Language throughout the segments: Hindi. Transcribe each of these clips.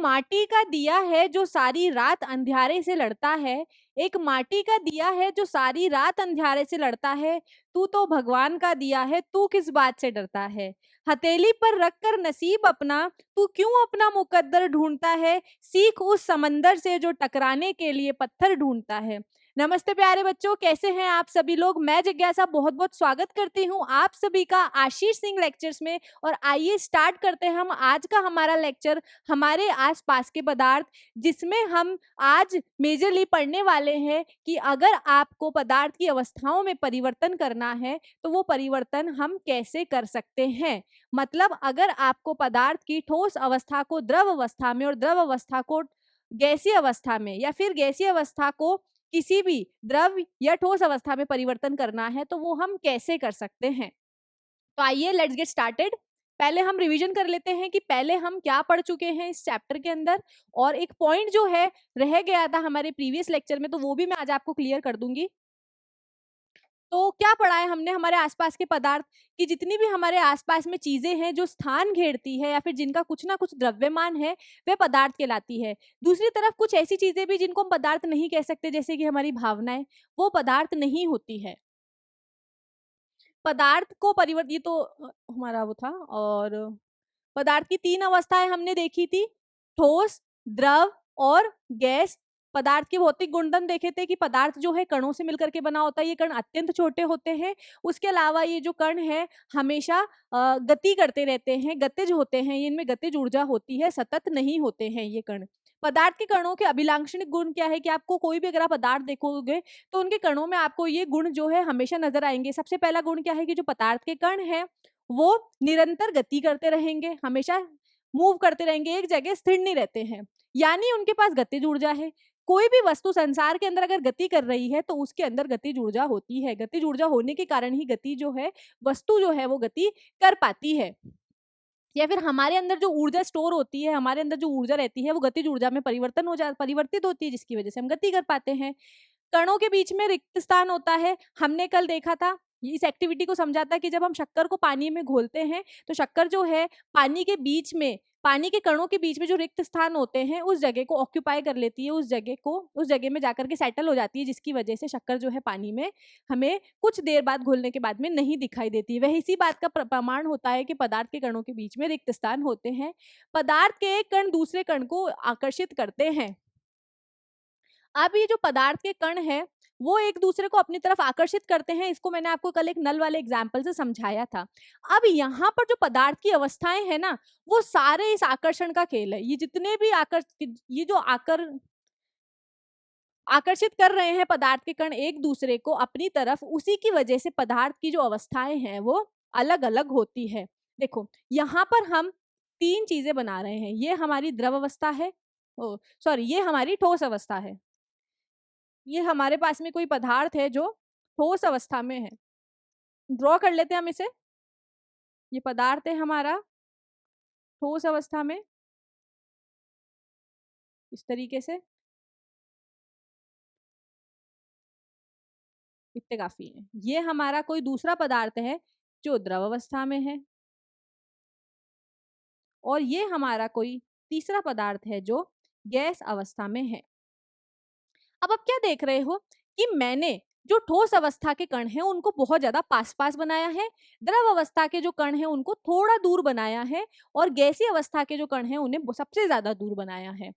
माटी का दिया है जो सारी रात अंधियारे से लड़ता है, एक माटी का दिया है जो सारी रात अंधियारे से लड़ता है, तू तो भगवान का दिया है, तू किस बात से डरता है। हथेली पर रखकर नसीब अपना तू क्यों अपना मुकद्दर ढूंढता है, सीख उस समंदर से जो टकराने के लिए पत्थर ढूंढता है। नमस्ते प्यारे बच्चों, कैसे हैं आप सभी लोग। मैं जिज्ञासा बहुत बहुत स्वागत करती हूँ आप सभी का आशीष सिंह लेक्चर्स में। और आइए स्टार्ट करते हैं हम आज का हमारा लेक्चर, हमारे आसपास के पदार्थ, जिसमें हम आज मेजरली पढ़ने वाले हैं कि अगर आपको पदार्थ की अवस्थाओं में परिवर्तन करना है तो वो परिवर्तन हम कैसे कर सकते हैं। मतलब अगर आपको पदार्थ की ठोस अवस्था को द्रव अवस्था में और द्रव अवस्था को गैसीय अवस्था में या फिर गैसीय अवस्था को किसी भी द्रव या ठोस अवस्था में परिवर्तन करना है तो वो हम कैसे कर सकते हैं। तो आइए लेट्स गेट स्टार्टेड। पहले हम रिवीजन कर लेते हैं कि पहले हम क्या पढ़ चुके हैं इस चैप्टर के अंदर, और एक पॉइंट जो है रह गया था हमारे प्रीवियस लेक्चर में, तो वो भी मैं आज आपको क्लियर कर दूंगी। तो क्या पढ़ा है हमने हमारे आसपास के पदार्थ कि जितनी भी हमारे आसपास में चीजें हैं जो स्थान घेरती है या फिर जिनका कुछ ना कुछ द्रव्यमान है, वह पदार्थ कहलाती है। दूसरी तरफ कुछ ऐसी चीजें भी जिनको हम पदार्थ नहीं कह सकते, जैसे कि हमारी भावनाएं, वो पदार्थ नहीं होती है। पदार्थ को परिवर्तित, ये तो हमारा वो था। और पदार्थ की तीन अवस्थाएं हमने देखी थी, ठोस, द्रव और गैस। पदार्थ के भौतिक गुणधर्म देखे थे कि पदार्थ जो है कणों से मिलकर के बना होता है, ये कण अत्यंत छोटे होते हैं। उसके अलावा ये जो कण है हमेशा गति करते रहते हैं, गतिज होते हैं, इनमें गतिज ऊर्जा होती है, सतत नहीं होते हैं ये कण। पदार्थ के कणों के अभिलाक्षणिक गुण क्या है कि आपको कोई भी अगर आप पदार्थ देखोगे तो उनके कणों में आपको ये गुण जो है हमेशा नजर आएंगे। सबसे पहला गुण क्या है कि जो पदार्थ के कण है वो निरंतर गति करते रहेंगे, हमेशा मूव करते रहेंगे, एक जगह स्थिर नहीं रहते हैं, यानी उनके पास गतिज ऊर्जा है। कोई भी वस्तु संसार के अंदर अगर गति कर रही है तो उसके अंदर गतिज ऊर्जा होती है। गतिज ऊर्जा होने के कारण ही गति जो है, वस्तु जो है वो गति कर पाती है। या फिर हमारे अंदर जो ऊर्जा स्टोर होती है, हमारे अंदर जो ऊर्जा रहती है वो गतिज ऊर्जा में परिवर्तित होती है, जिसकी वजह से हम गति कर पाते हैं। कणों के बीच में रिक्त स्थान होता है। हमने कल देखा था, इस एक्टिविटी को समझा था कि जब हम शक्कर को पानी में घोलते हैं तो शक्कर जो है पानी के बीच में, पानी के कणों के बीच में जो रिक्त स्थान होते हैं उस जगह को ऑक्यूपाई कर लेती है, उस जगह में जाकर के सेटल हो जाती है, जिसकी वजह से शक्कर जो है पानी में हमें कुछ देर बाद घोलने के बाद में नहीं दिखाई देती। वह इसी बात का प्रमाण होता है कि पदार्थ के कणों के बीच में रिक्त स्थान होते हैं। पदार्थ के एक कण दूसरे कण को आकर्षित करते हैं। अब ये जो पदार्थ के कण है वो एक दूसरे को अपनी तरफ आकर्षित करते हैं। इसको मैंने आपको कल एक नल वाले एग्जाम्पल से समझाया था। अब यहाँ पर जो पदार्थ की अवस्थाएं है ना, वो सारे इस आकर्षण का खेल है। ये जितने भी आकर्षित कर रहे हैं पदार्थ के कण एक दूसरे को अपनी तरफ, उसी की वजह से पदार्थ की जो अवस्थाएं हैं वो अलग अलग होती है। देखो यहाँ पर हम तीन चीजें बना रहे हैं। ये हमारी द्रव अवस्था है, सॉरी ये हमारी ठोस अवस्था है। ये हमारे पास में कोई पदार्थ है जो ठोस अवस्था में है। ड्रॉ कर लेते हैं हम इसे। ये पदार्थ है हमारा ठोस अवस्था में, इस तरीके से। इतने काफी है। ये हमारा कोई दूसरा पदार्थ है जो द्रव अवस्था में है, और ये हमारा कोई तीसरा पदार्थ है जो गैस अवस्था में है। अब आप क्या देख रहे हो कि मैंने जो ठोस अवस्था के कण हैं उनको बहुत ज्यादा पास पास बनाया है, द्रव अवस्था के जो कण हैं उनको थोड़ा दूर बनाया है, और गैसीय अवस्था के जो कण हैं उन्हें सबसे ज्यादा दूर बनाया है।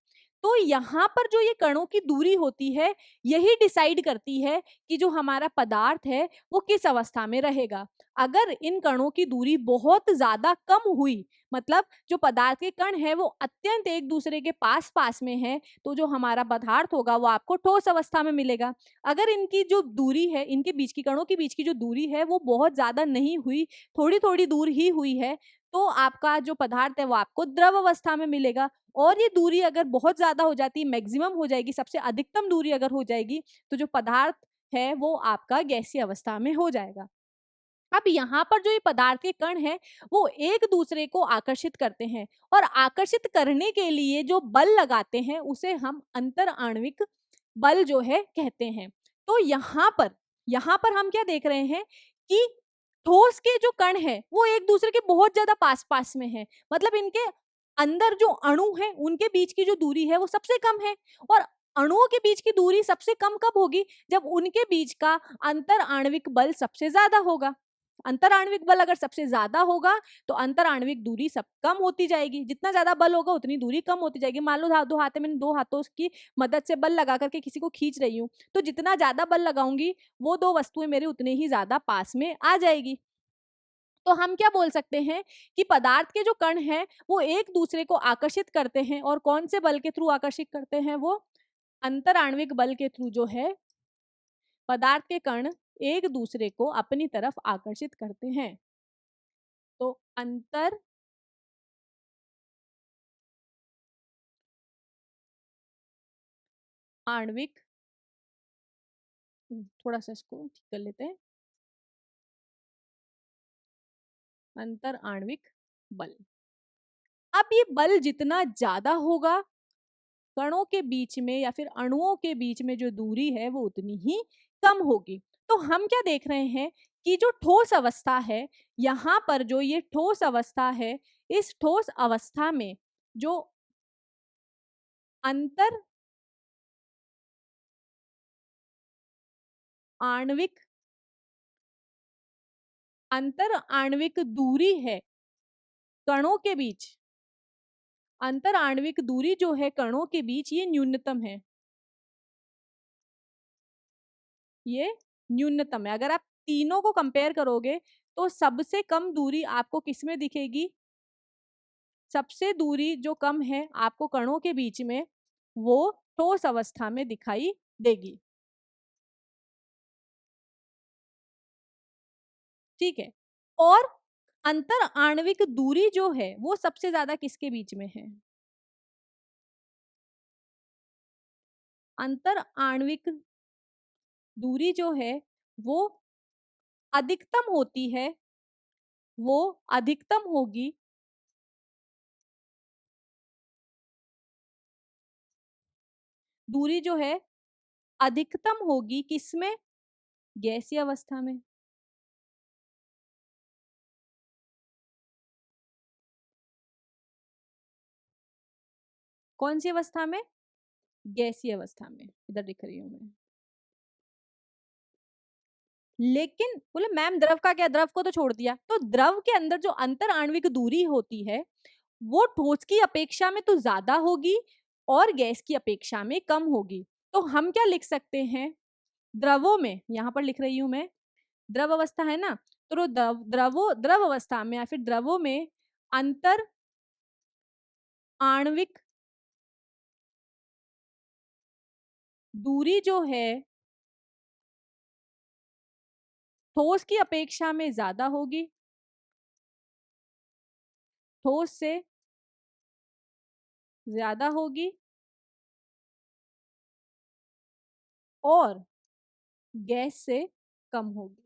तो यहाँ पर जो ये कणों की दूरी होती है यही डिसाइड करती है कि जो हमारा पदार्थ है वो किस अवस्था में रहेगा। अगर इन कणों की दूरी बहुत ज्यादा कम हुई, मतलब जो पदार्थ के कण है वो अत्यंत एक दूसरे के पास पास में है, तो जो हमारा पदार्थ होगा वो आपको ठोस अवस्था में मिलेगा। अगर इनकी जो दूरी है, इनके बीच की कणों के बीच की जो दूरी है वो बहुत ज्यादा नहीं हुई, थोड़ी थोड़ी दूर ही हुई है, तो आपका जो पदार्थ है वो आपको द्रव अवस्था में मिलेगा। और ये दूरी अगर बहुत ज्यादा हो जाती है, मैक्सिमम हो जाएगी, सबसे अधिकतम दूरी अगर हो जाएगी, तो जो पदार्थ है वो आपका गैसीय अवस्था में हो जाएगा। अब यहाँ पर जो ये पदार्थ के कण हैं वो एक दूसरे को आकर्षित करते हैं, और आकर्षित करने के लिए जो बल लगाते हैं उसे हम अंतर आणविक बल जो है कहते हैं। तो यहाँ पर हम क्या देख रहे हैं कि ठोस के जो कण हैं वो एक दूसरे के बहुत ज्यादा पास पास में हैं, मतलब इनके अंदर जो अणु है उनके बीच की जो दूरी है वो सबसे कम है। और अणुओं के बीच की दूरी सबसे कम कब होगी? जब उनके बीच का अंतर आणविक बल सबसे ज्यादा होगा। अंतर आणविक बल अगर सबसे ज्यादा होगा तो अंतर आणविक दूरी सब कम होती जाएगी। जितना ज्यादा बल होगा उतनी दूरी कम होती जाएगी। मान लो दो हाथ, मैंने दो हाथों की मदद से बल लगा करके किसी को खींच रही हूँ, तो जितना ज्यादा बल लगाऊंगी वो दो वस्तुएं मेरे उतने ही ज्यादा पास में आ जाएगी। तो हम क्या बोल सकते हैं कि पदार्थ के जो कण हैं वो एक दूसरे को आकर्षित करते हैं। और कौन से बल के थ्रू आकर्षित करते हैं? वो अंतर आणविक बल के थ्रू जो है पदार्थ के कण एक दूसरे को अपनी तरफ आकर्षित करते हैं। तो अंतर आणविक, थोड़ा सा इसको ठीक कर लेते हैं, अंतर आणविक बल। अब ये बल जितना ज्यादा होगा, कणों के बीच में या फिर अणुओं के बीच में जो दूरी है वो उतनी ही कम होगी। तो हम क्या देख रहे हैं कि जो ठोस अवस्था है, यहाँ पर जो ये ठोस अवस्था है, इस ठोस अवस्था में जो अंतर आणविक अंतर आणविक दूरी है कणों के बीच, अंतर आणविक दूरी जो है कणों के बीच, ये न्यूनतम है। ये न्यूनतम है। अगर आप तीनों को कंपेयर करोगे तो सबसे कम दूरी आपको किसमें दिखेगी? सबसे दूरी जो कम है आपको कणों के बीच में, वो ठोस अवस्था में दिखाई देगी। ठीक है। और अंतर आणविक दूरी जो है वो सबसे ज्यादा किसके बीच में है? अंतर आणविक दूरी जो है वो अधिकतम होती है, वो अधिकतम होगी दूरी जो है अधिकतम होगी किसमें? गैसीय अवस्था में। कौन सी अवस्था में? गैसीय अवस्था में। इधर लिख रही हूं मैं। लेकिन बोले मैम द्रव का क्या, द्रव को तो छोड़ दिया। तो द्रव के अंदर जो अंतर आणविक दूरी होती है वो ठोस की अपेक्षा में तो ज्यादा होगी और गैस की अपेक्षा में कम होगी। तो हम क्या लिख सकते हैं? द्रवों में, यहां पर लिख रही हूं मैं, द्रव अवस्था है ना, तो द्रव अवस्था में या फिर द्रवों में अंतर आणविक दूरी जो है ठोस की अपेक्षा में ज्यादा होगी, ठोस से ज्यादा होगी और गैस से कम होगी।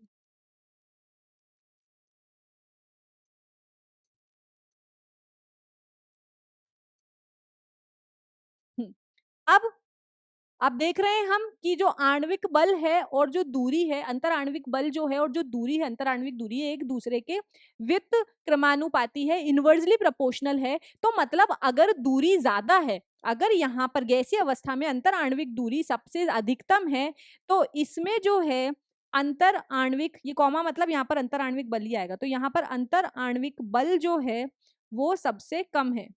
अब देख रहे हैं हम कि जो आणविक बल है और जो दूरी है, अंतर आणविक बल जो है और जो दूरी है, अंतर आणविक दूरी है, एक दूसरे के व्युत क्रमानुपाती है, इनवर्सली प्रोपोर्शनल है। तो मतलब अगर दूरी ज्यादा है, अगर यहाँ पर गैसीय अवस्था में अंतर आणविक दूरी सबसे अधिकतम है, तो इसमें जो है अंतर आणविक, ये कॉमा मतलब यहाँ पर अंतर आणविक बल ही आएगा, तो यहाँ पर अंतर आणविक बल जो है वो सबसे कम है।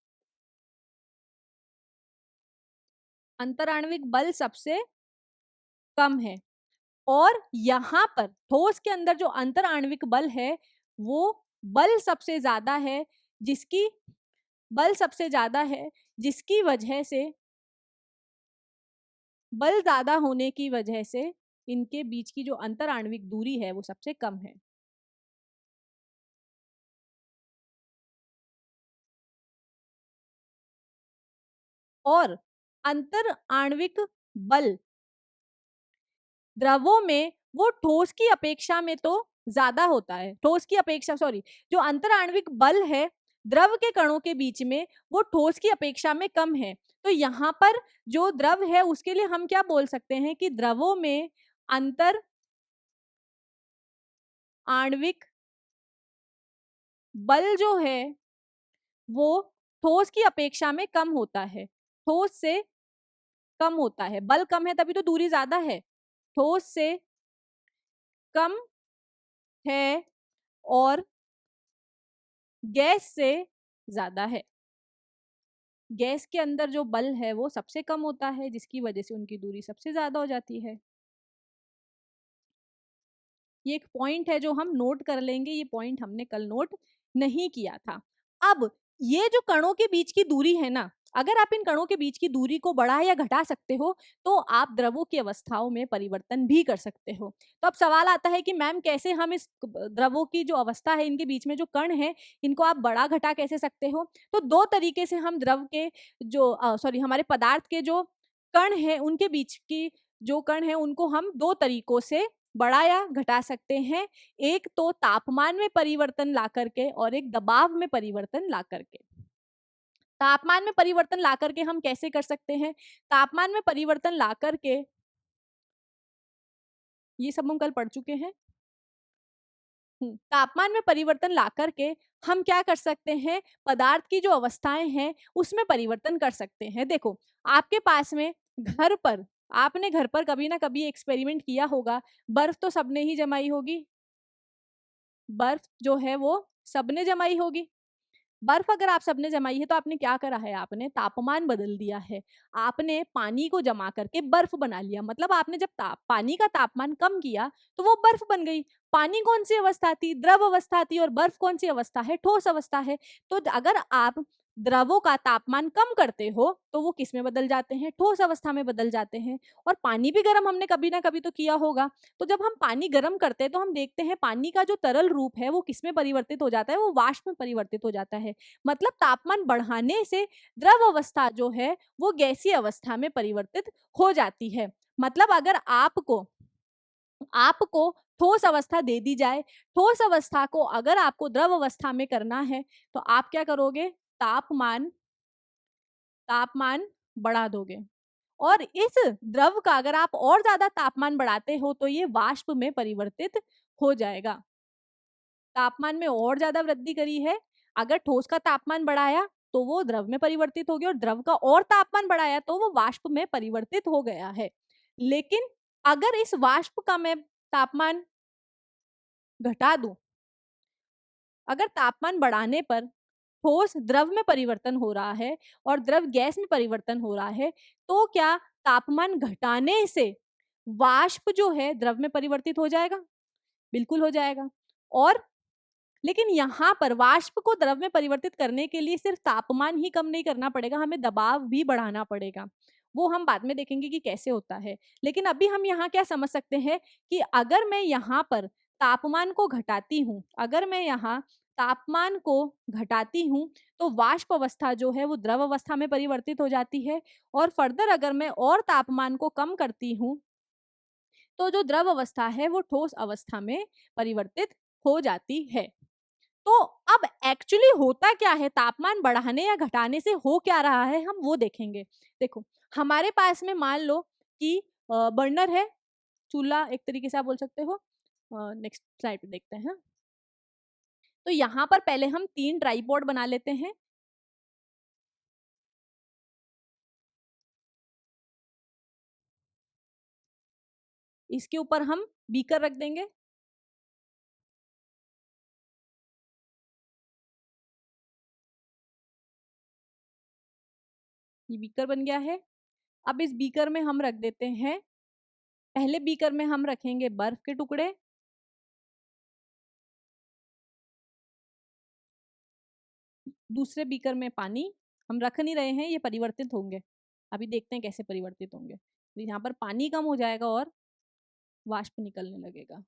अंतर आणविक बल सबसे कम है। और यहां पर ठोस के अंदर जो अंतर आणविक बल है वो बल सबसे ज्यादा है, जिसकी बल सबसे ज्यादा है जिसकी वजह से, बल ज्यादा होने की वजह से इनके बीच की जो अंतर आणविक दूरी है वो सबसे कम है। और अंतर आणविक बल द्रवों में वो ठोस की अपेक्षा में तो ज्यादा होता है, ठोस की अपेक्षा, सॉरी, जो अंतर आणविक बल है द्रव के कणों के बीच में वो ठोस की अपेक्षा में कम है। तो यहाँ पर जो द्रव है उसके लिए हम क्या बोल सकते हैं कि द्रवों में अंतर आणविक बल जो है वो ठोस की अपेक्षा में कम होता है, ठोस से कम होता है, बल कम है तभी तो दूरी ज्यादा है, ठोस से कम है और गैस से ज्यादा है। गैस के अंदर जो बल है वो सबसे कम होता है, जिसकी वजह से उनकी दूरी सबसे ज्यादा हो जाती है। ये एक पॉइंट है जो हम नोट कर लेंगे, ये पॉइंट हमने कल नोट नहीं किया था। अब ये जो कणों के बीच की दूरी है ना, अगर आप इन कणों के बीच की दूरी को बढ़ा या घटा सकते हो तो आप द्रवों की अवस्थाओं में परिवर्तन भी कर सकते हो। तो अब सवाल आता है कि मैम कैसे हम इस द्रवों की जो अवस्था है, इनके बीच में जो कण है, इनको आप बढ़ा घटा कैसे सकते हो? तो दो तरीके से हम द्रव के जो सॉरी हमारे पदार्थ के जो कण है उनके बीच की जो कण है उनको हम दो तरीकों से बढ़ा या घटा सकते हैं। एक तो तापमान में परिवर्तन ला करके और एक दबाव में परिवर्तन ला करके। तापमान में परिवर्तन ला करके हम कैसे कर सकते हैं? तापमान में परिवर्तन ला करके, ये सब हम कल पढ़ चुके हैं। तापमान में परिवर्तन ला करके हम क्या कर सकते हैं? पदार्थ की जो अवस्थाएं हैं उसमें परिवर्तन कर सकते हैं। देखो, आपके पास में घर पर, आपने घर पर कभी ना कभी एक्सपेरिमेंट किया होगा, बर्फ तो सबने ही जमाई होगी, बर्फ जो है वो सबने जमाई होगी। बर्फ अगर आप सबने जमाई है तो आपने क्या करा है? आपने तापमान बदल दिया है, आपने पानी को जमा करके बर्फ बना लिया। मतलब आपने जब पानी का तापमान कम किया तो वो बर्फ बन गई। पानी कौन सी अवस्था थी? द्रव अवस्था थी। और बर्फ कौन सी अवस्था है? ठोस अवस्था है। तो अगर आप द्रवों का तापमान कम करते हो तो वो किस में बदल जाते हैं? ठोस अवस्था में बदल जाते हैं। और पानी भी गर्म हमने कभी ना कभी तो किया होगा। तो जब हम पानी गर्म करते हैं तो हम देखते हैं पानी का जो तरल रूप है वो किस में परिवर्तित हो जाता है? वो वाष्प में परिवर्तित हो जाता है। मतलब तापमान बढ़ाने से द्रव अवस्था जो है वो गैसीय अवस्था में परिवर्तित हो जाती है। मतलब अगर आपको आपको ठोस अवस्था दे दी जाए, ठोस अवस्था को अगर आपको द्रव अवस्था में करना है तो आप क्या करोगे? तापमान तापमान बढ़ा दोगे। और इस द्रव का अगर आप और ज्यादा तापमान बढ़ाते हो तो ये वाष्प में परिवर्तित हो जाएगा। तापमान में और ज्यादा वृद्धि करी है, अगर ठोस का तापमान बढ़ाया तो वो द्रव में परिवर्तित हो गया, और द्रव का और तापमान बढ़ाया तो वो वाष्प में परिवर्तित हो गया है। लेकिन अगर इस वाष्प का मैं तापमान घटा दूं, अगर तापमान बढ़ाने पर ठोस द्रव में परिवर्तन हो रहा है और द्रव गैस में परिवर्तन हो रहा है, तो क्या तापमान घटाने से वाष्प जो है द्रव में परिवर्तित हो जाएगा? बिल्कुल हो जाएगा। और लेकिन यहाँ पर वाष्प को द्रव में परिवर्तित करने के लिए सिर्फ तापमान ही कम नहीं करना पड़ेगा, हमें दबाव भी बढ़ाना पड़ेगा। वो हम बाद में देखेंगे कि कैसे होता है। लेकिन अभी हम यहाँ क्या समझ सकते हैं कि अगर मैं यहाँ पर तापमान को घटाती हूँ, अगर मैं यहाँ तापमान को घटाती हूँ तो वाष्प अवस्था जो है वो द्रव अवस्था में परिवर्तित हो जाती है। और फर्दर अगर मैं और तापमान को कम करती हूँ तो जो द्रव अवस्था है वो ठोस अवस्था में परिवर्तित हो जाती है। तो अब एक्चुअली होता क्या है? तापमान बढ़ाने या घटाने से हो क्या रहा है हम वो देखेंगे। देखो, हमारे पास में मान लो कि बर्नर है, चूल्हा एक तरीके से आप बोल सकते हो। नेक्स्ट स्लाइड पे देखते हैं। तो यहाँ पर पहले हम 3 ट्राइपॉड बना लेते हैं। इसके ऊपर हम बीकर रख देंगे। ये बीकर बन गया है। अब इस बीकर में हम रख देते हैं, पहले बीकर में हम रखेंगे बर्फ के टुकड़े, दूसरे बीकर में पानी। हम रख नहीं रहे हैं, ये परिवर्तित होंगे। अभी देखते हैं कैसे परिवर्तित होंगे। तो यहाँ पर पानी कम हो जाएगा और वाष्प निकलने लगेगा।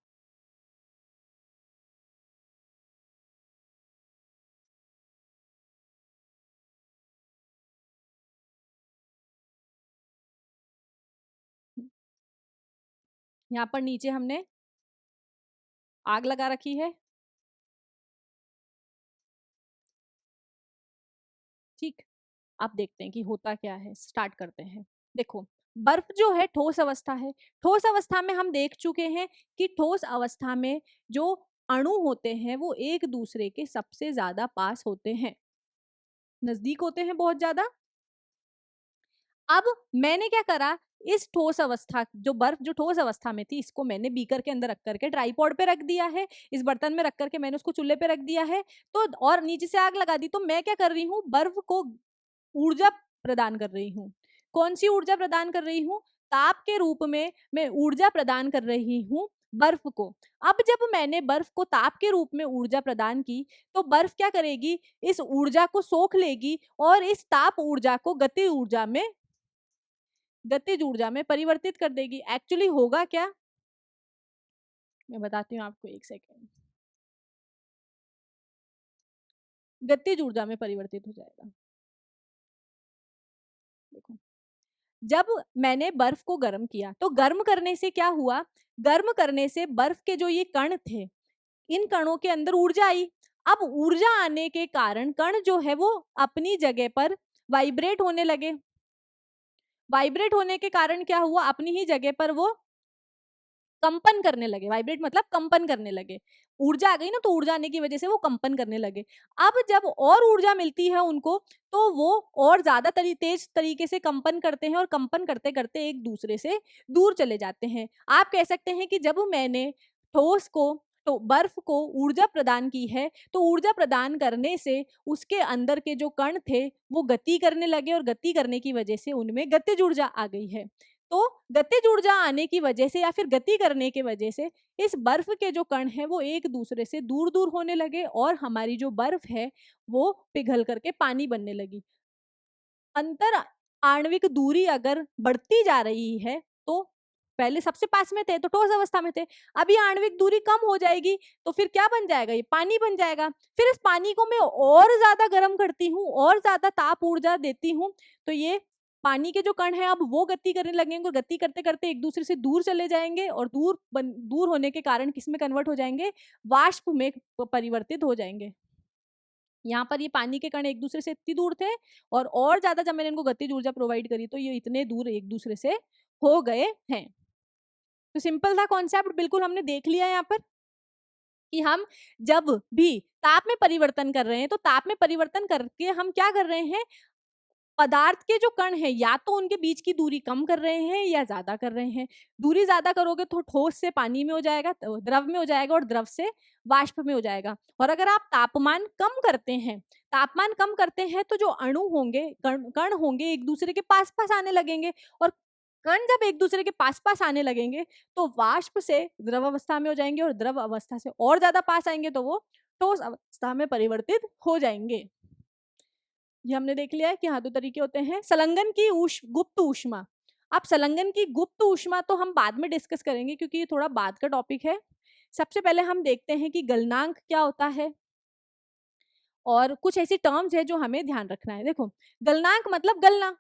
यहाँ पर नीचे हमने आग लगा रखी है। ठीक, अब देखते हैं कि होता क्या है। स्टार्ट करते हैं। देखो, बर्फ जो है ठोस अवस्था है। ठोस अवस्था में हम देख चुके हैं कि ठोस अवस्था में जो अणु होते हैं वो एक दूसरे के सबसे ज्यादा पास होते हैं। नजदीक होते हैं बहुत ज्यादा। अब मैंने क्या करा, इस ठोस अवस्था, जो बर्फ जो ठोस अवस्था में थी, इसको मैंने बीकर के अंदर रख करके ट्राइपॉड पे रख दिया है, इस बर्तन में रख करके मैंने उसको चूल्हे पे रख दिया है। तो और नीचे से आग लगा दी। तो मैं क्या कर रही हूँ, बर्फ को ऊर्जा प्रदान कर रही हूँ। कौन सी ऊर्जा प्रदान कर रही हूँ? ताप के रूप में मैं ऊर्जा प्रदान कर रही हूँ बर्फ को। अब जब मैंने बर्फ को ताप के रूप में ऊर्जा प्रदान की, तो बर्फ क्या करेगी, इस ऊर्जा को सोख लेगी और इस ताप ऊर्जा को गतिज ऊर्जा में परिवर्तित कर देगी। एक्चुअली होगा क्या, मैं बताती हूँ आपको, एक सेकेंड। गतिज ऊर्जा में परिवर्तित हो जाएगा। देखो, जब मैंने बर्फ को गर्म किया, तो गर्म करने से क्या हुआ, गर्म करने से बर्फ के जो ये कण थे, इन कणों के अंदर ऊर्जा आई। अब ऊर्जा आने के कारण कण जो है वो अपनी जगह पर वाइब्रेट होने लगे। वाइब्रेट होने के कारण क्या हुआ, अपनी ही जगह पर वो कंपन करने लगे। वाइब्रेट मतलब कंपन करने लगे। ऊर्जा आ गई ना, तो ऊर्जा आने की वजह से वो कंपन करने लगे। अब जब और ऊर्जा मिलती है उनको, तो वो और ज्यादा तेज तरीके से कंपन करते हैं और कंपन करते करते एक दूसरे से दूर चले जाते हैं। आप कह सकते हैं कि जब मैंने ठोस को, तो बर्फ को ऊर्जा प्रदान की है, तो ऊर्जा प्रदान करने से उसके अंदर के जो कण थे वो गति करने लगे, और गति करने की वजह से उनमें गतिज ऊर्जा आ गई है। तो गतिज ऊर्जा आने की वजह से या फिर गति करने की वजह से इस बर्फ के जो कण हैं वो एक दूसरे से दूर दूर होने लगे, और हमारी जो बर्फ है वो पिघल करके पानी बनने लगी। अंतर आणविक दूरी अगर बढ़ती जा रही है, तो पहले सबसे पास में थे तो ठोस अवस्था में थे, अभी आणविक दूरी कम हो जाएगी, तो फिर क्या बन जाएगा, ये पानी बन जाएगा। फिर इस पानी को मैं और ज्यादा गर्म करती हूँ, और ज्यादा ताप ऊर्जा देती हूँ, तो ये पानी के जो कण हैं अब वो गति करने लगेंगे, और गति करते करते एक दूसरे से दूर चले जाएंगे, और दूर होने के कारण किस में कन्वर्ट हो जाएंगे, वाष्प में परिवर्तित हो जाएंगे। यहाँ पर ये पानी के कण एक दूसरे से इतनी दूर थे, और ज्यादा जब मैंने इनको गतिज ऊर्जा प्रोवाइड करी, तो ये इतने दूर एक दूसरे से हो गए हैं। तो सिंपल था कॉन्सेप्ट, बिल्कुल हमने देख लिया यहाँ पर कि हम जब भी ताप में परिवर्तन कर रहे हैं, तो ताप में परिवर्तन करके हम क्या कर रहे हैं, पदार्थ के जो कण हैं या तो उनके बीच की दूरी कम कर रहे हैं या ज्यादा कर रहे हैं। दूरी ज्यादा करोगे तो ठोस से पानी में हो जाएगा, तो द्रव में हो जाएगा, और द्रव से वाष्प में हो जाएगा। और अगर आप तापमान कम करते हैं, तापमान कम करते हैं, तो जो अणु होंगे, कण होंगे, एक दूसरे के पास पास आने लगेंगे, और कण जब एक दूसरे के पास पास आने लगेंगे, तो वाष्प से द्रव अवस्था में हो जाएंगे, और द्रव अवस्था से और ज्यादा पास आएंगे तो वो ठोस अवस्था में परिवर्तित हो जाएंगे। ये हमने देख लिया है कि हाँ, दो तरीके होते हैं। संलग्न की गुप्त ऊष्मा। अब संलग्न की गुप्त ऊष्मा तो हम बाद में डिस्कस करेंगे, क्योंकि ये थोड़ा बाद का टॉपिक है। सबसे पहले हम देखते हैं कि गलनांक क्या होता है, और कुछ ऐसी टर्म्स है जो हमें ध्यान रखना है। देखो, गलनांक मतलब गलना।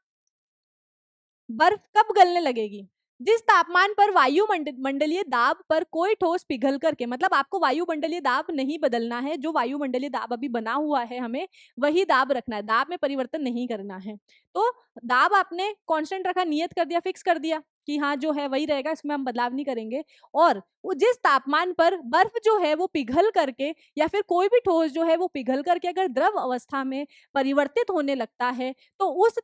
बर्फ कब गलने लगेगी, जिस तापमान पर वायुमंडलीय दाब पर कोई ठोस पिघल करके, मतलब आपको वायुमंडलीय दाब नहीं बदलना है, जो वायुमंडलीय दाब अभी बना हुआ है हमें वही दाब रखना है, दाब में परिवर्तन नहीं करना है। तो दाब आपने कांस्टेंट रखा, नियत कर दिया, फिक्स कर दिया कि हाँ जो है वही रहेगा, इसमें हम बदलाव नहीं करेंगे। और जिस तापमान पर बर्फ जो है वो पिघल करके, या फिर कोई भी ठोस जो है वो पिघल करके अगर द्रव अवस्था में परिवर्तित होने लगता है, तो उस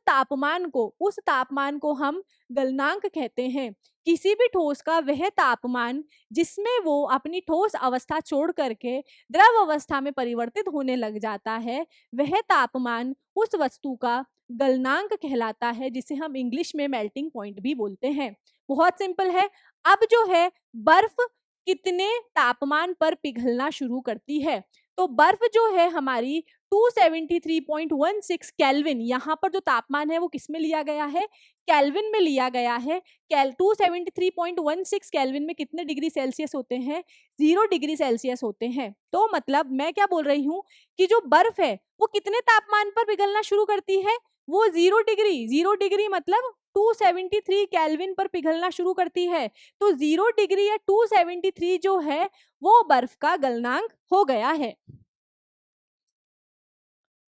तापमान को हम गलनांक कहते हैं। किसी भी ठोस का वह तापमान जिसमें वो अपनी ठोस अवस्था छोड़ करके द्रव अवस्था में परिवर्तित होने लग जाता है, वह तापमान उस वस्तु का गलनांक कहलाता है, जिसे हम इंग्लिश में मेल्टिंग पॉइंट भी बोलते हैं। बहुत सिंपल है। अब जो है, बर्फ कितने तापमान पर पिघलना शुरू करती है, तो बर्फ जो है हमारी 273.16 केल्विन, यहाँ पर जो तापमान है वो किस में लिया गया है, केल्विन में लिया गया है। 273.16 केल्विन में कितने डिग्री सेल्सियस होते हैं, 0 डिग्री सेल्सियस होते हैं। तो मतलब मैं क्या बोल रही हूँ कि जो बर्फ है वो कितने तापमान पर पिघलना शुरू करती है, वो 0 डिग्री मतलब 273 केल्विन पर पिघलना शुरू करती है। तो 0 डिग्री या 273 जो है वो बर्फ का गलनांक हो गया है।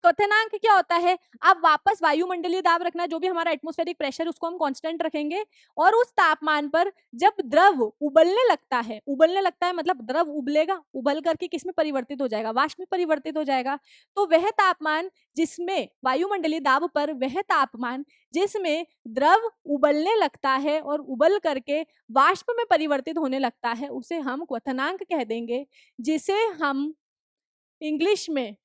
क्वथनांक क्या होता है? अब वापस वायुमंडलीय दाब रखना, जो भी हमारा एटमॉस्फेरिक प्रेशर उसको हम कांस्टेंट रखेंगे और उस तापमान पर जब द्रव उबलने लगता है मतलब द्रव उबलेगा, उबल करके किस में परिवर्तित हो जाएगा? वाष्प में परिवर्तित हो जाएगा। तो वह तापमान जिसमें वायुमंडलीय दाब पर वह तापमान जिसमें द्रव उबलने लगता है और उबल करके वाष्प में परिवर्तित होने लगता है उसे हम क्वथनांक कह देंगे, जिसे हम इंग्लिश में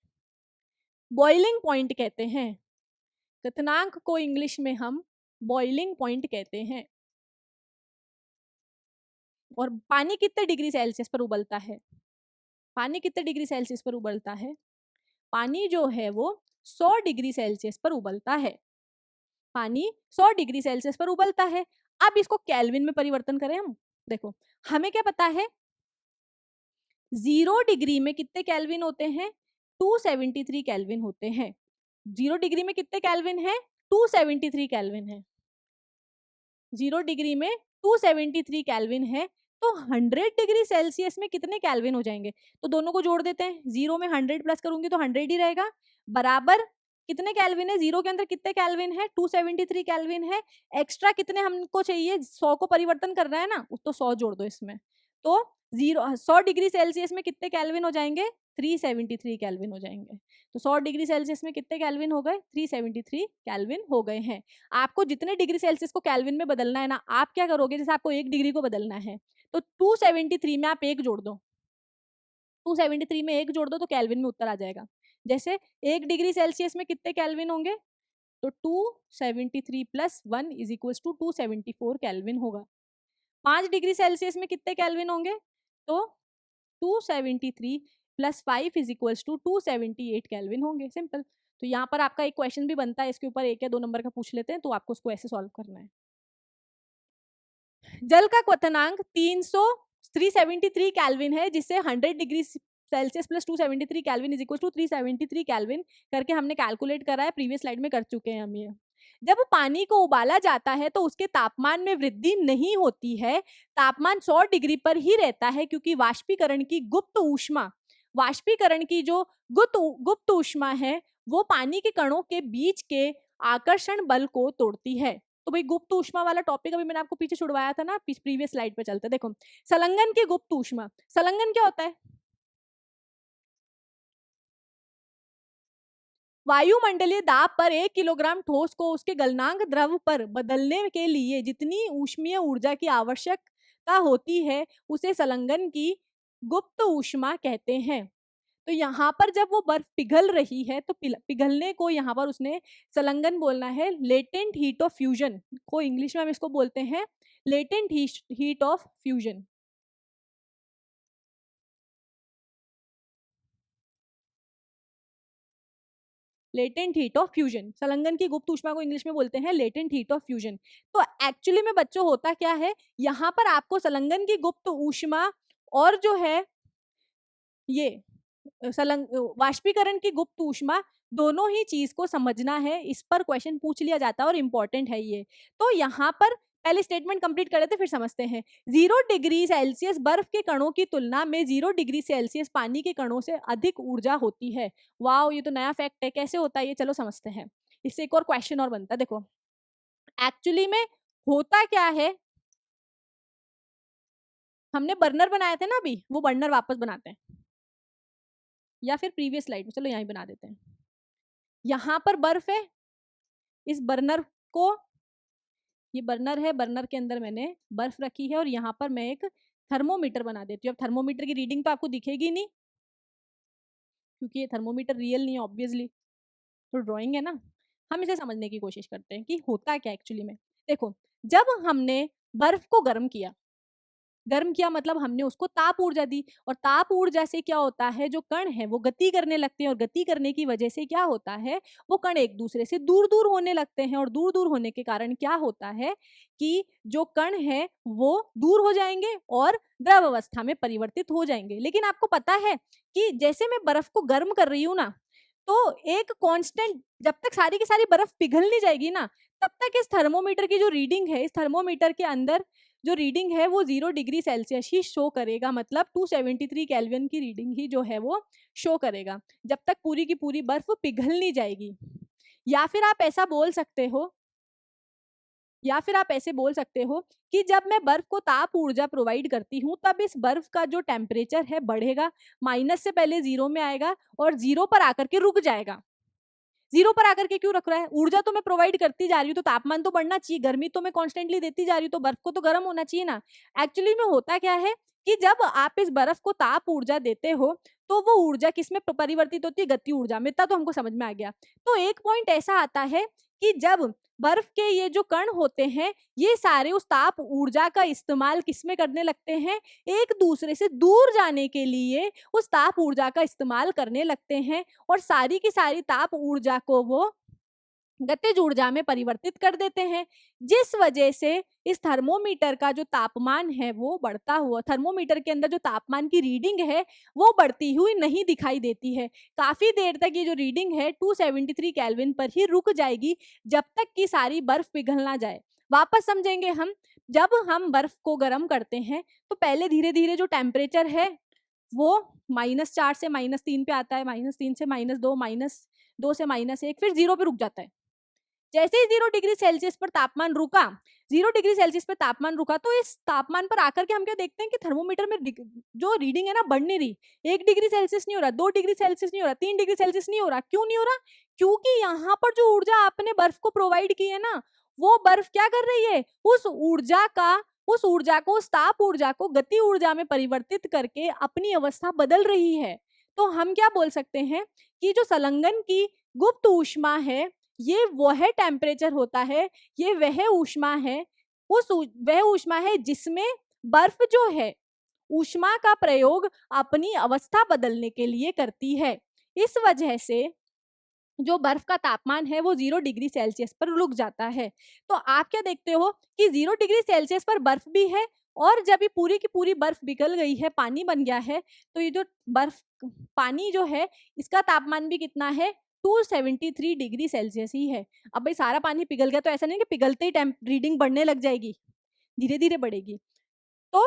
बॉइलिंग पॉइंट कहते हैं। क्वथनांक को इंग्लिश में हम बॉइलिंग पॉइंट कहते हैं। और पानी कितने डिग्री सेल्सियस पर उबलता है? पानी कितने डिग्री सेल्सियस पर उबलता है? पानी जो है वो 100 डिग्री सेल्सियस पर उबलता है। पानी 100 डिग्री सेल्सियस पर उबलता है। अब इसको केल्विन में परिवर्तन करें हम, देखो हमें क्या पता है 0 डिग्री में कितने केल्विन होते हैं? 273 केल्विन होते हैं। 0 डिग्री में कितने केल्विन है? 273 केल्विन है। 0 डिग्री में 273 केल्विन है। तो 100 डिग्री सेल्सियस में कितने केल्विन हो जाएंगे? तो दोनों को जोड़ देते हैं। 0 में 100 प्लस करूंगी तो 100 ही रहेगा, बराबर कितने केल्विन है? 0 के अंदर कितने केल्विन है? 273 केल्विन है। एक्स्ट्रा कितने हमको चाहिए? 100 को परिवर्तन करना है ना, तो 100 जोड़ दो इसमें। तो 100 डिग्री सेल्सियस में कितने केल्विन हो जाएंगे? 373 केल्विन हो जाएंगे। तो 100 डिग्री सेल्सियस में कितने केल्विन हो गए? 373 केल्विन हो गए हैं। आपको जितने डिग्री सेल्सियस को केल्विन में बदलना है ना, आप क्या करोगे? जैसे आपको 1 डिग्री को बदलना है तो 273 में आप 1 जोड़ दो, 273 में 1 जोड़ दो तो केल्विन में उत्तर आ जाएगा। जैसे 1 डिग्री सेल्सियस में कितने केल्विन होंगे? तो 273 plus 1 is equal to 274 kelvin होगा। 5 डिग्री सेल्सियस में कितने केल्विन होंगे? तो 273 plus 5 is equal to 278 kelvin होंगे। सिंपल। तो यहाँ पर आपका एक क्वेश्चन भी बनता है इसके ऊपर, 1 या 2 नंबर का पूछ लेते हैं, तो आपको उसको ऐसे सॉल्व करना है। जल का क्वथनांक 373 केल्विन है, जिससे 100 degree Celsius plus 273 kelvin is equal to 373 kelvin करके हमने कैलकुलेट करा है, प्रीवियस स्लाइड में कर चुके हैं हम ये। जब पानी को उबाला जाता है तो उसके तापमान में वृद्धि नहीं होती है, तापमान 100 डिग्री पर ही रहता है, क्योंकि वाष्पीकरण की जो गुप्त ऊष्मा है वो पानी के कणों के बीच के आकर्षण बल को तोड़ती है। तो भाई गुप्त ऊष्मा वाला टॉपिक अभी मैंने आपको पीछे छुड़वाया था ना, प्रीवियस स्लाइड पे चलते। देखो संलग्न की गुप्त ऊष्मा, संलग्न क्या होता है? वायुमंडलीय दाब पर 1 किलोग्राम ठोस को उसके गलनांक द्रव पर बदलने के लिए जितनी ऊष्मीय ऊर्जा की आवश्यकता होती है उसे संलग्न की गुप्त ऊष्मा कहते हैं। तो यहाँ पर जब वो बर्फ पिघल रही है तो पिघलने को यहाँ पर उसने संलग्न बोलना है। लेटेंट हीट ऑफ फ्यूजन को इंग्लिश में हम इसको बोलते हैं latent heat of fusion. Latent heat of fusion, संलग्न की गुप्त ऊष्मा को इंग्लिश में बोलते हैं लेटेंट हीट ऑफ फ्यूजन। तो एक्चुअली में बच्चों होता क्या है, यहाँ पर आपको संलग्न की गुप्त ऊष्मा और जो है ये वाष्पीकरण की गुप्त ऊष्मा, दोनों ही चीज को समझना है। इस पर क्वेश्चन पूछ लिया जाता है और इंपॉर्टेंट है ये। तो यहाँ पर पहले स्टेटमेंट कंप्लीट कर लेते फिर समझते हैं। 0 डिग्री सेल्सियस बर्फ के कणों की तुलना में 0 डिग्री सेल्सियस पानी के कणों से अधिक ऊर्जा होती है। वाओ, ये तो नया फैक्ट है। कैसे होता है ये, चलो समझते हैं। इससे एक और क्वेश्चन और बनता है। देखो एक्चुअली में होता क्या है, हमने बर्नर बनाए थे ना अभी, वो बर्नर वापस बनाते हैं, या फिर प्रीवियस स्लाइड में, चलो यहीं बना देते हैं। यहां पर बर्फ है, इस बर्नर को, ये बर्नर है, बर्नर के अंदर मैंने बर्फ रखी है और यहाँ पर मैं एक थर्मोमीटर बना देती हूँ। अब थर्मोमीटर की रीडिंग तो आपको दिखेगी नहीं क्योंकि ये थर्मोमीटर रियल नहीं है ऑब्वियसली, तो ड्राइंग है ना। हम इसे समझने की कोशिश करते हैं कि होता क्या एक्चुअली में। देखो जब हमने बर्फ को गर्म किया मतलब हमने उसको ताप ऊर्जा दी, और ताप ऊर्जा से क्या होता है, जो कण है वो गति करने लगते हैं, और गति करने की वजह से क्या होता है, वो कण एक दूसरे से दूर दूर होने लगते हैं, और दूर दूर होने के कारण क्या होता है कि जो कण है वो दूर हो जाएंगे और द्रव अवस्था में परिवर्तित हो जाएंगे। लेकिन आपको पता है कि जैसे मैं बर्फ को गर्म कर रही हूँ ना, तो एक कांस्टेंट, जब तक सारी की सारी बर्फ पिघल नहीं जाएगी ना, तब तक इस थर्मोमीटर की जो रीडिंग है, इस थर्मोमीटर के अंदर जो रीडिंग है वो 0 डिग्री सेल्सियस ही शो करेगा, मतलब 273 केल्विन की रीडिंग ही जो है वो शो करेगा, जब तक पूरी की पूरी बर्फ पिघल नहीं जाएगी। या फिर आप ऐसा बोल सकते हो या फिर आप ऐसे बोल सकते हो कि जब मैं बर्फ को ताप ऊर्जा प्रोवाइड करती हूँ तब इस बर्फ का जो टेम्परेचर है बढ़ेगा, माइनस से पहले जीरो में आएगा और जीरो पर आकर के रुक जाएगा। जीरो पर आकर के क्यों रख रहा है? ऊर्जा तो मैं प्रोवाइड करती जा रही हूँ, तो तापमान तो बढ़ना चाहिए, गर्मी तो मैं कॉन्स्टेंटली देती जा रही हूँ, तो बर्फ को तो गर्म होना चाहिए ना। एक्चुअली में होता क्या है कि जब आप इस बर्फ को ताप ऊर्जा देते हो तो वो ऊर्जा किस में परिवर्तित होती है? गति ऊर्जा में। इतना तो हमको समझ में आ गया। तो एक पॉइंट ऐसा आता है कि जब बर्फ के ये जो कण होते हैं ये सारे उस ताप ऊर्जा का इस्तेमाल किसमें करने लगते हैं? एक दूसरे से दूर जाने के लिए उस ताप ऊर्जा का इस्तेमाल करने लगते हैं और सारी की सारी ताप ऊर्जा को वो गतिज ऊर्जा में परिवर्तित कर देते हैं, जिस वजह से इस थर्मोमीटर का जो तापमान है वो बढ़ता हुआ, थर्मोमीटर के अंदर जो तापमान की रीडिंग है वो बढ़ती हुई नहीं दिखाई देती है। काफी देर तक ये जो रीडिंग है 273 केल्विन पर ही रुक जाएगी, जब तक कि सारी बर्फ पिघल ना जाए। वापस समझेंगे हम, जब हम बर्फ को गर्म करते हैं तो पहले धीरे धीरे जो टेम्परेचर है वो -4 से -3 पे आता है, -3 से -2, -2 से -1, फिर जीरो पे रुक जाता है। जैसे ही 0 डिग्री सेल्सियस पर तापमान रुका, 0 डिग्री सेल्सियस पर तापमान रुका, तो इस तापमान पर आकर के हम क्या देखते हैं कि थर्मोमीटर में जो रीडिंग है ना बढ़ नहीं रही। 1 डिग्री सेल्सियस नहीं हो रहा, 2 डिग्री सेल्सियस नहीं हो रहा, 3 डिग्री सेल्सियस नहीं हो रहा। क्यों नहीं हो रहा? क्योंकि यहाँ पर जो ऊर्जा आपने बर्फ को प्रोवाइड की है ना, वो बर्फ क्या कर रही है? उस ऊर्जा को, उस ताप ऊर्जा को गति ऊर्जा में परिवर्तित करके अपनी अवस्था बदल रही है। तो हम क्या बोल सकते हैं कि जो संलग्न की गुप्त ऊष्मा है, ये वह टेम्परेचर होता है, ये वह ऊष्मा है, वह ऊष्मा है जिसमें बर्फ जो है ऊष्मा का प्रयोग अपनी अवस्था बदलने के लिए करती है। इस वजह से जो बर्फ का तापमान है वो 0 डिग्री सेल्सियस पर रुक जाता है। तो आप क्या देखते हो कि 0 डिग्री सेल्सियस पर बर्फ भी है, और जब ये पूरी की पूरी बर्फ पिघल गई है, पानी बन गया है, तो ये जो बर्फ पानी जो है इसका तापमान भी कितना है? 273 डिग्री सेल्सियस ही है। अब भाई सारा पानी पिघल गया तो ऐसा नहीं कि पिघलते ही रीडिंग बढ़ने लग जाएगी, धीरे धीरे बढ़ेगी। तो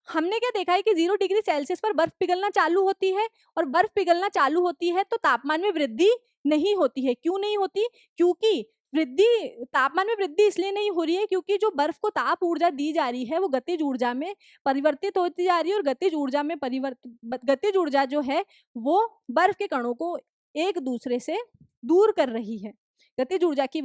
हमने क्या देखा है कि 0 डिग्री सेल्सियस पर बर्फ पिघलना चालू होती है, और बर्फ पिघलना चालू होती है तो तापमान में वृद्धि नहीं होती है। क्यों नहीं होती? क्योंकि तापमान में वृद्धि इसलिए नहीं हो रही है क्योंकि जो बर्फ को ताप ऊर्जा दी जा रही है वो गतिज ऊर्जा में परिवर्तित होती जा रही है, और गतिज ऊर्जा जो है वो बर्फ के कणों को एक दूसरे से दूर कर रही है। गतिज ऊर्जा की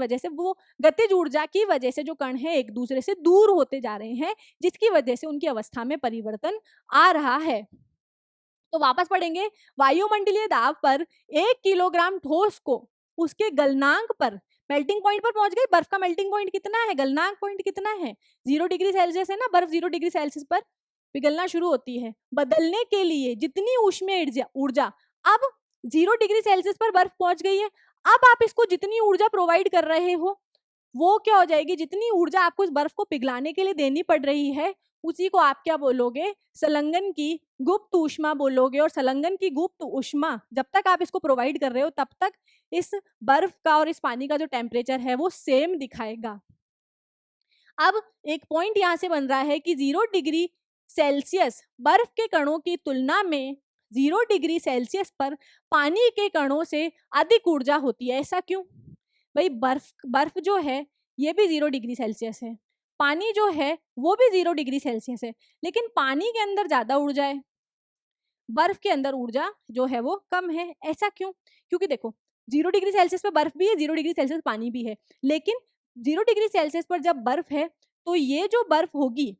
वजह से जो कण है एक दूसरे से दूर होते जा रहे हैं, जिसकी वजह से उनकी अवस्था में परिवर्तन आ रहा है। तो वापस पढ़ेंगे, वायुमंडलीय दाब पर 1 किलोग्राम ठोस को उसके गलनांक पर, मेल्टिंग पॉइंट पर पहुंच गई। बर्फ का मेल्टिंग पॉइंट कितना है? गलनांक पॉइंट कितना है? 0 डिग्री सेल्सियस है ना, बर्फ 0 डिग्री सेल्सियस पर पिघलना शुरू होती है। बदलने के लिए जितनी ऊष्मीय ऊर्जा अब 0 डिग्री सेल्सियस पर बर्फ पहुंच गई है, अब आप इसको जितनी ऊर्जा प्रोवाइड कर रहे हो वो क्या हो जाएगी? जितनी ऊर्जा आपको इस बर्फ को पिघलाने के लिए देनी पड़ रही है, उसी को आप क्या बोलोगे? संलग्न की गुप्त ऊष्मा बोलोगे। और संलग्न की गुप्त ऊष्मा जब तक आप इसको प्रोवाइड कर रहे हो तब तक इस बर्फ का और इस पानी का जो टेम्परेचर है वो सेम दिखाएगा। अब एक पॉइंट यहां से बन रहा है कि 0 डिग्री सेल्सियस बर्फ के कणों की तुलना में 0 डिग्री सेल्सियस पर पानी के कणों से अधिक ऊर्जा होती है। ऐसा क्यों? भाई बर्फ बर्फ जो है ये भी 0 डिग्री सेल्सियस है, पानी जो है वो भी 0 डिग्री सेल्सियस है, लेकिन पानी के अंदर ज्यादा ऊर्जा है, बर्फ के अंदर ऊर्जा जो है वो कम है। ऐसा क्यों? क्योंकि देखो 0 डिग्री सेल्सियस पर बर्फ भी है, 0 डिग्री सेल्सियस पानी भी है, लेकिन 0 डिग्री सेल्सियस पर जब बर्फ है तो ये जो बर्फ होगी,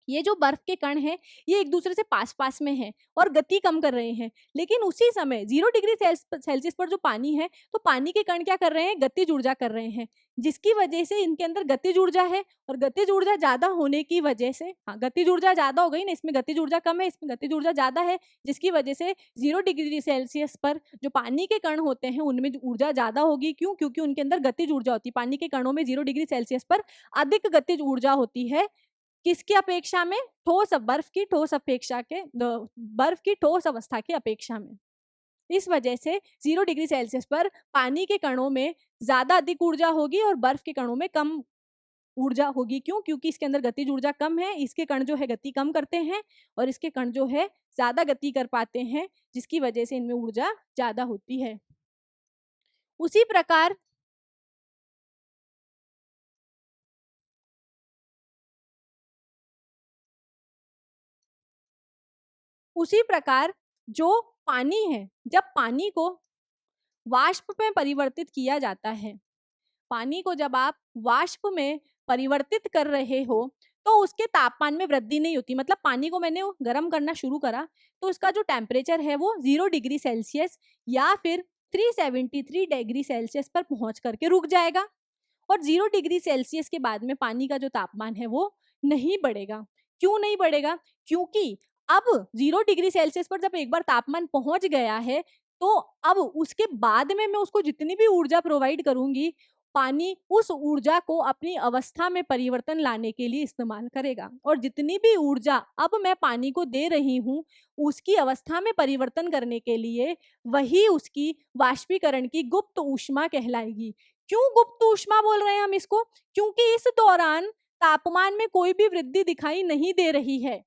ये जो बर्फ के कण हैं ये एक दूसरे से पास पास में हैं और गति कम कर रहे हैं। लेकिन उसी समय 0 डिग्री सेल्सियस पर जो पानी है, तो पानी के कण क्या कर रहे हैं? गतिज ऊर्जा कर रहे हैं, जिसकी वजह से इनके अंदर गतिज ऊर्जा है। और गतिज ऊर्जा ज्यादा होने की वजह से, हाँ गतिज ऊर्जा ज्यादा हो गई ना, इसमें गतिज ऊर्जा कम है, इसमें गतिज ऊर्जा ज्यादा है, जिसकी वजह से 0 डिग्री सेल्सियस पर जो पानी के कण होते हैं उनमें ऊर्जा ज्यादा होगी। क्यों? क्योंकि उनके अंदर गतिज ऊर्जा होती है। पानी के कणों में 0 डिग्री सेल्सियस पर अधिक गतिज ऊर्जा होती है, किसकी अपेक्षा में? बर्फ की ठोस अवस्था की अपेक्षा में। इस वजह से 0 डिग्री सेल्सियस पर पानी के कणों में ज्यादा अधिक ऊर्जा होगी और बर्फ के कणों में कम ऊर्जा होगी। क्यों? क्योंकि इसके अंदर गतिज ऊर्जा कम है, इसके कण जो है गति कम करते हैं और इसके कण जो है ज्यादा गति कर पाते हैं, जिसकी वजह से इनमें ऊर्जा ज्यादा होती है। उसी प्रकार उसी प्रकार जो पानी है, जब पानी को वाष्प में परिवर्तित किया जाता है, पानी को जब आप वाष्प में परिवर्तित कर रहे हो तो उसके तापमान में वृद्धि नहीं होती। मतलब पानी को मैंने गर्म करना शुरू करा तो उसका जो टेम्परेचर है वो 0 डिग्री सेल्सियस या फिर 373 डिग्री सेल्सियस पर पहुंच करके रुक जाएगा और 0 डिग्री सेल्सियस के बाद में पानी का जो तापमान है वो नहीं बढ़ेगा। क्यों नहीं बढ़ेगा? क्योंकि अब 0 डिग्री सेल्सियस पर जब एक बार तापमान पहुंच गया है तो अब उसके बाद में मैं उसको जितनी भी ऊर्जा प्रोवाइड करूंगी, पानी उस ऊर्जा को अपनी अवस्था में परिवर्तन लाने के लिए इस्तेमाल करेगा और जितनी भी ऊर्जा अब मैं पानी को दे रही हूँ उसकी अवस्था में परिवर्तन करने के लिए वही उसकी वाष्पीकरण की गुप्त ऊष्मा कहलाएगी। क्यों गुप्त ऊष्मा बोल रहे हैं हम इसको? क्योंकि इस दौरान तापमान में कोई भी वृद्धि दिखाई नहीं दे रही है,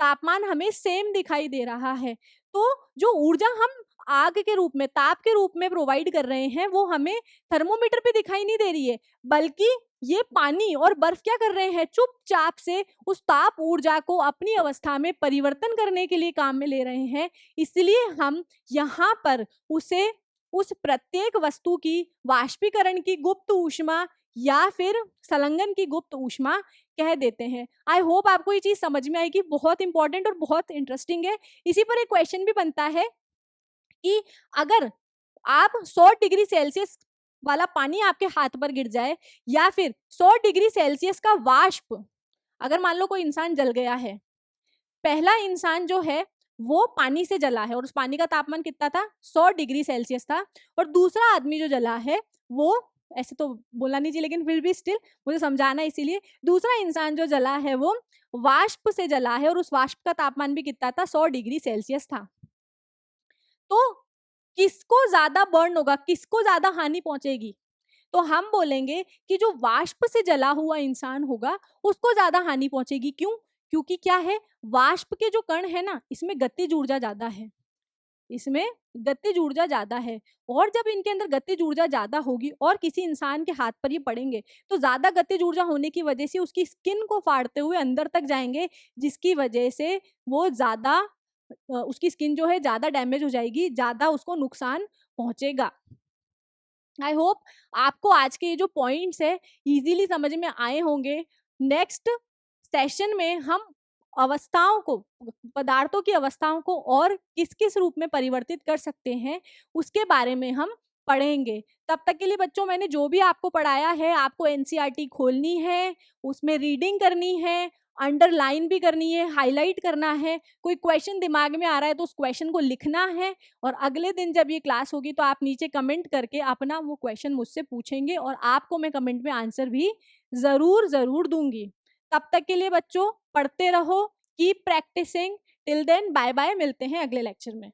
तापमान हमें सेम दिखाई दे रहा है। तो जो ऊर्जा हम आग के रूप में, ताप के रूप में प्रोवाइड कर रहे हैं वो हमें थर्मोमीटर पे दिखाई नहीं दे रही है, बल्कि ये पानी और बर्फ क्या कर रहे हैं, चुपचाप से उस ताप ऊर्जा को अपनी अवस्था में परिवर्तन करने के लिए काम में ले रहे हैं। इसलिए हम यहाँ पर उसे उस प्रत्येक वस्तु की वाष्पीकरण की गुप्त ऊष्मा या फिर संलग्न की गुप्त ऊष्मा कह देते हैं। आई होप आपको ये चीज समझ में आएगी, बहुत इंपॉर्टेंट और बहुत इंटरेस्टिंग है। इसी पर एक क्वेश्चन भी बनता है कि अगर आप 100 डिग्री सेल्सियस वाला पानी आपके हाथ पर गिर जाए या फिर 100 डिग्री सेल्सियस का वाष्प, अगर मान लो कोई इंसान जल गया है, पहला इंसान जो है वो पानी से जला है और उस पानी का तापमान कितना था, 100 डिग्री सेल्सियस था, और दूसरा आदमी जो जला है वो, ऐसे तो बोलना नहीं चाहिए लेकिन फिर भी स्टिल मुझे समझाना है, इसीलिए दूसरा इंसान जो जला है वो वाष्प से जला है और उस वाष्प का तापमान भी कितना था, 100 डिग्री सेल्सियस था। तो किसको ज्यादा बर्न होगा, किसको ज्यादा हानि पहुंचेगी? तो हम बोलेंगे कि जो वाष्प से जला हुआ इंसान होगा उसको ज्यादा हानि पहुंचेगी। क्यों? क्योंकि क्या है, वाष्प के जो कण है ना, इसमें गतिज ऊर्जा ज्यादा है, इसमें गतिज ऊर्जा ज्यादा है, और जब इनके अंदर गतिज ऊर्जा ज्यादा होगी और किसी इंसान के हाथ पर ये पड़ेंगे तो ज्यादा गतिज ऊर्जा होने की वजह से उसकी स्किन को फाड़ते हुए अंदर तक जाएंगे, जिसकी वजह से वो ज्यादा उसकी स्किन जो है ज्यादा डैमेज हो जाएगी, ज्यादा उसको नुकसान पहुंचेगा। आई होप आपको आज के ये जो पॉइंट्स है इजीली समझ में आए होंगे। नेक्स्ट सेशन में हम अवस्थाओं को, पदार्थों की अवस्थाओं को और किस किस रूप में परिवर्तित कर सकते हैं उसके बारे में हम पढ़ेंगे। तब तक के लिए बच्चों, मैंने जो भी आपको पढ़ाया है आपको एनसीईआरटी खोलनी है, उसमें रीडिंग करनी है, अंडरलाइन भी करनी है, हाईलाइट करना है, कोई क्वेश्चन दिमाग में आ रहा है तो उस क्वेश्चन को लिखना है, और अगले दिन जब ये क्लास होगी तो आप नीचे कमेंट करके अपना वो क्वेश्चन मुझसे पूछेंगे और आपको मैं कमेंट में आंसर भी जरूर जरूर दूंगी। तब तक के लिए बच्चों पढ़ते रहो, keep practising. Till then bye bye, मिलते हैं अगले लेक्चर में।